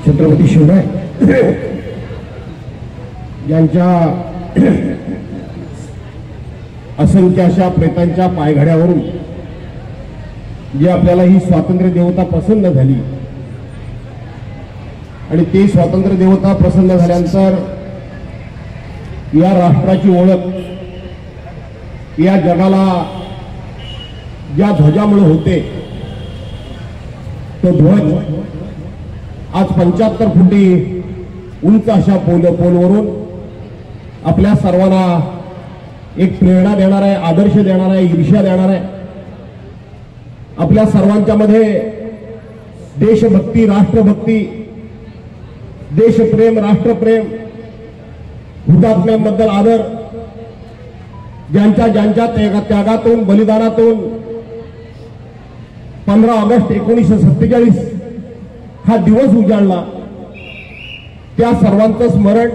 छत्रपती शिवराय यांच्या असंख्य अशा प्रेतांच्या पायघड्यावरून जी आपल्याला ही स्वातंत्र्य देवता प्रसन्न झाली आणि ती स्वातंत्र्य देवता प्रसन्न झाल्यानंतर या राष्ट्राची ओळख या जगाला ज्या ध्वजामुळे होते तो ध्वज आज 75 फुटी उंच अशा पोलवरून आपल्या सर्वांना एक प्रेरणा देणार आहे, आदर्श देणार आहे, ईर्ष्या देणार आहे। आपल्या सर्वांच्या मध्ये देशभक्ती, राष्ट्रभक्ती, देशप्रेम, राष्ट्रप्रेम, हुतात्म्यांबद्दल आदर, ज्यांच्या त्यागातून, बलिदानातून 15 ऑगस्ट 1947 हा दिवस उजाडला, त्या सर्वांचं स्मरण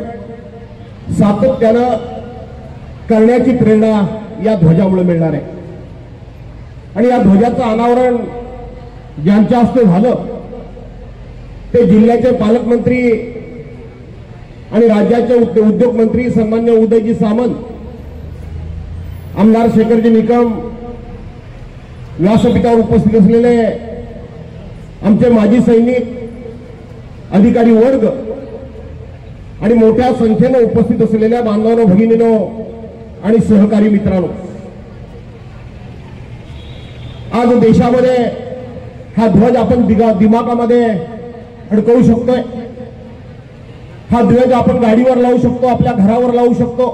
सातत्यानं करण्याची प्रेरणा या ध्वजामुळे मिळणार आहे। आणि या ध्वजाचं अनावरण ज्यांच्या हस्ते झालं ते जिल्ह्याचे पालकमंत्री आणि राज्याचे उद्योग मंत्री सन्मान्य उदयजी सामंत, आमदार शेखरजी निकम, व्यासपीठावर उपस्थित असलेले आमचे माजी सैनिक, अधिकारी वर्ग आणि मोठ्या संख्येने उपस्थित असलेल्या बांधवांनो, भगिनींनो आणि सहकारी मित्रांनो, आज देशामध्ये हा ध्वज आपण दिमागामध्ये अडकवू शकतोय। हा ध्वज आपण गाडीवर लावू शकतो, आपल्या घरावर लावू शकतो,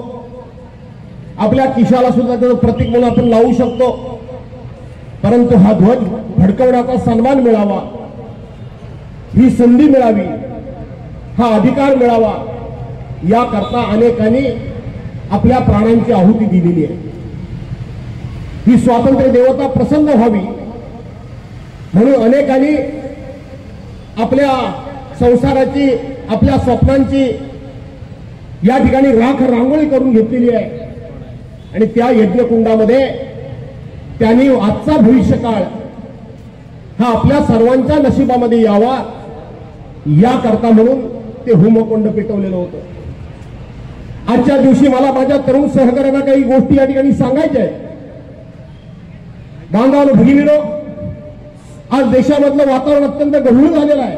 आपल्या खिशाला सुद्धा त्याचं प्रतीक म्हणून आपण लावू शकतो। परंतु हा ध्वज फडकवण्याचा सन्मान मिळावा, ही संधी मिळावी, हा अधिकार मिळावा, याकरता अनेकांनी आपल्या प्राणांची आहुती दिलेली आहे। ही स्वातंत्र्य देवता प्रसन्न व्हावी म्हणून अनेकांनी आपल्या संसाराची, आपल्या स्वप्नांची या ठिकाणी राख रांगोळी करून घेतलेली आहे आणि त्या यज्ञकुंडामध्ये त्यांनी आजचा भविष्यकाळ हा आपल्या सर्वांच्या नशिबामध्ये यावा याकरता म्हणून ते होमकुंड पेटवलेलं होतं। आजच्या दिवशी मला माझ्या तरुण सहकाऱ्यांना काही गोष्टी या ठिकाणी सांगायच्या आहेत। बांधवांनो, भगिनींनो, आज देशामधलं वातावरण अत्यंत गढूळ झालेलं आहे।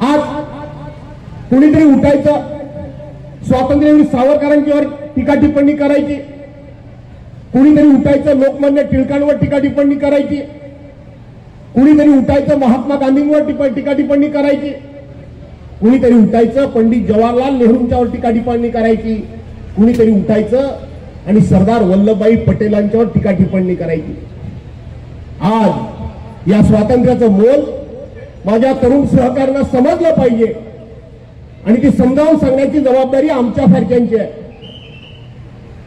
आज कुणीतरी उठायचं, स्वातंत्र्यवीर सावरकरांच्यावर टीका टिप्पणी करायची, कुणीतरी उठायचं लोकमान्य टिळकांवर टीका टिप्पणी करायची, कुणीतरी उठायचं महात्मा गांधींवर टीका टिप्पणी करायची, कुणीतरी उठायचं पंडित जवाहरलाल नेहरूंच्यावर टीका टिप्पणी करायची, कुणीतरी उठायचं आणि सरदार वल्लभभाई पटेलांच्यावर टीका टिप्पणी करायची। आज या स्वातंत्र्याचं मोल माझ्या तरुण सहकाऱ्यांना समजलं पाहिजे आणि ती समजावून सांगण्याची जबाबदारी आमच्यासारख्यांची आहे।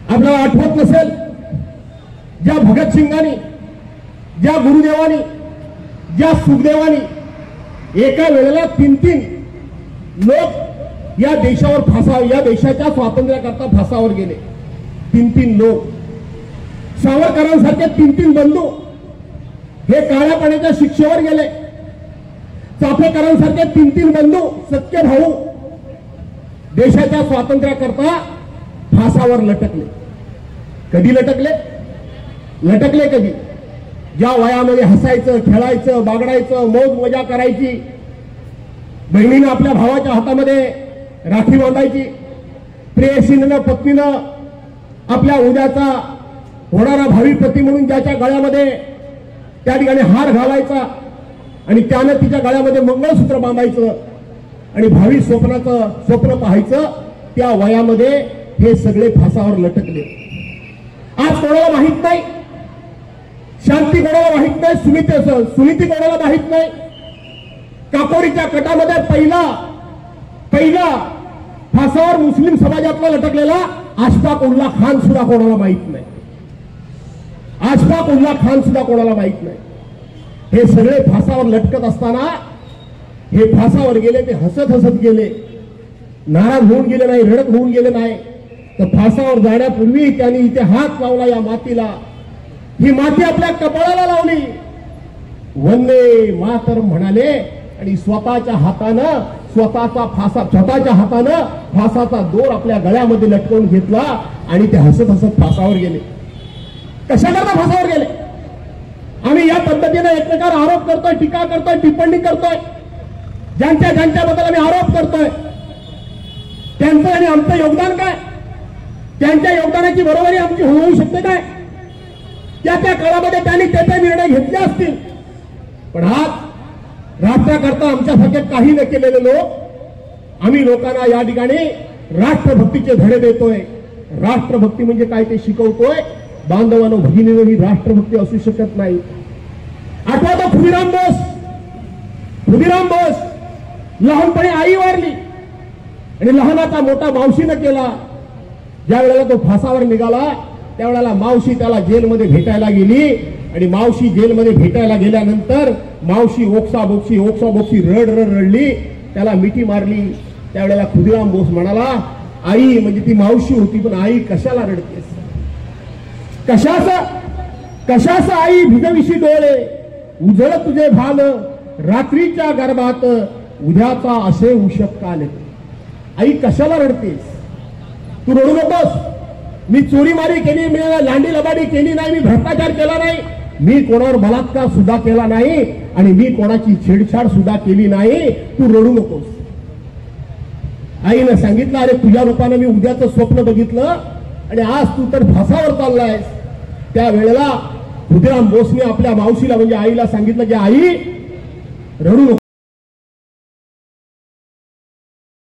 आपल्याला आठवत नसेल, ज्या भगतसिंगांनी, ज्या गुरुदेवानी, ज्या सुखदेवानी एका वेळेला 3 लोक या देशावर या देशाच्या स्वातंत्र्याकरता फासावर गेले, 3 लोक, सावरकरांसारखे 3 बंधू हे काळ्या पाण्याच्या शिक्षेवर गेले, चाफेकरांसारखे 3 बंधू, सख्खे भाऊ देशाच्या स्वातंत्र्याकरता फासावर लटकले। कधी लटकले? लटकले कधी? ज्या वयामध्ये हसायचं, खेळायचं, बागडायचं, मौज मजा करायची, बहिणीनं आपल्या भावाच्या हातामध्ये राखी बांधायची, प्रेयसीनं, पत्नीनं आपल्या उद्याचा होणारा भावी पती म्हणून ज्याच्या गळ्यामध्ये त्या ठिकाणी हार घालायचा आणि त्यानं तिच्या गळ्यामध्ये मंगळसूत्र बांधायचं आणि भावी स्वप्न पाहायचं, त्या वयामध्ये हे सगळे फासावर लटकले। आज कोणाला माहित नाही, शांती कोणाला माहित नाही, सुनीती कोणाला माहित नाही, काकोरीच्या कटामध्ये पहिला फासावर मुस्लिम समाजातला लटकलेला अशफाक उल्ला खान सुद्धा कोणाला माहित नाही, अशफाक उल्ला खान सुद्धा कोणाला माहित नाही। हे सगळे फासावर लटकत असताना हे फासावर गेले, ते हसत गेले, नाराज होऊन गेले नाही, रडत होऊन गेले नाही, तर फासावर जाण्यापूर्वी त्यांनी इथे हात लावला या मातीला, ही माती आपल्या कपाळाला लावली, वंदे मातरम म्हणाले आणि स्वतःच्या हातानं स्वतःच्या हातानं फासाचा दोर आपल्या गळ्यामध्ये लटकवून घेतला आणि ते हसत हसत फासावर गेले. कशाकरता फासावर गेले? आम्ही या पद्धतीने एकमेकांवर आरोप करतोय, टीका करतोय, टिप्पणी करतोय, ज्यांच्याबद्दल आम्ही आरोप करतोय त्यांचं आणि आमचं योगदान काय? त्यांच्या योगदानाची बरोबरी आमची होऊ शकते काय? त्या काळामध्ये त्यांनी त्याचे निर्णय घेतले असतील, पण आज राष्ट्राकरता आमच्यासारखे काही न केलेले लोक आम्ही लोकांना या ठिकाणी राष्ट्रभक्तीचे धडे देतोय. राष्ट्रभक्ती म्हणजे काय ते शिकवतोय. बांधवांनो, भगिनींनो, ही राष्ट्रभक्ती असू शकत नाही. आठवतो खुदिराम बोस लहानपणी आई वारली आणि लहानाचा मोठा मावशीनं केला. ज्या वेळेला तो फासावर निघाला त्यावेळेला मावशी त्याला जेलमध्ये भेटायला गेली आणि मावशी जेलमध्ये भेटायला गेल्यानंतर मावशी ओक्साबोक्शी रडली, त्याला मिठी मारली. त्यावेळेला खुदिराम बोस म्हणाला, आई म्हणजे ती मावशी होती, पण आई कशाला रडतेस? कशास आई भिजविशी डोळे, उजळ तुझे भाल रात्रीच्या गर्भात उद्याचा असे उशक काल. आई कशाला रडतेस? तू रडू नकोस. मी चोरीमारी केली, मी लांडी लबाडी केली नाही, मी भ्रष्टाचार केला नाही, मी कोणावर बलात्कार सुद्धा केला नाही आणि मी कोणाची छेडछाड सुद्धा केली नाही. तू रडू नकोस. आईनं सांगितलं, अरे तुझ्या रूपानं मी उद्याचं स्वप्न बघितलं आणि आज तू तर फासावर चाललायस. त्यावेळेला खुदिराम बोसने आपल्या मावशीला म्हणजे आईला सांगितलं की आई रडू नको.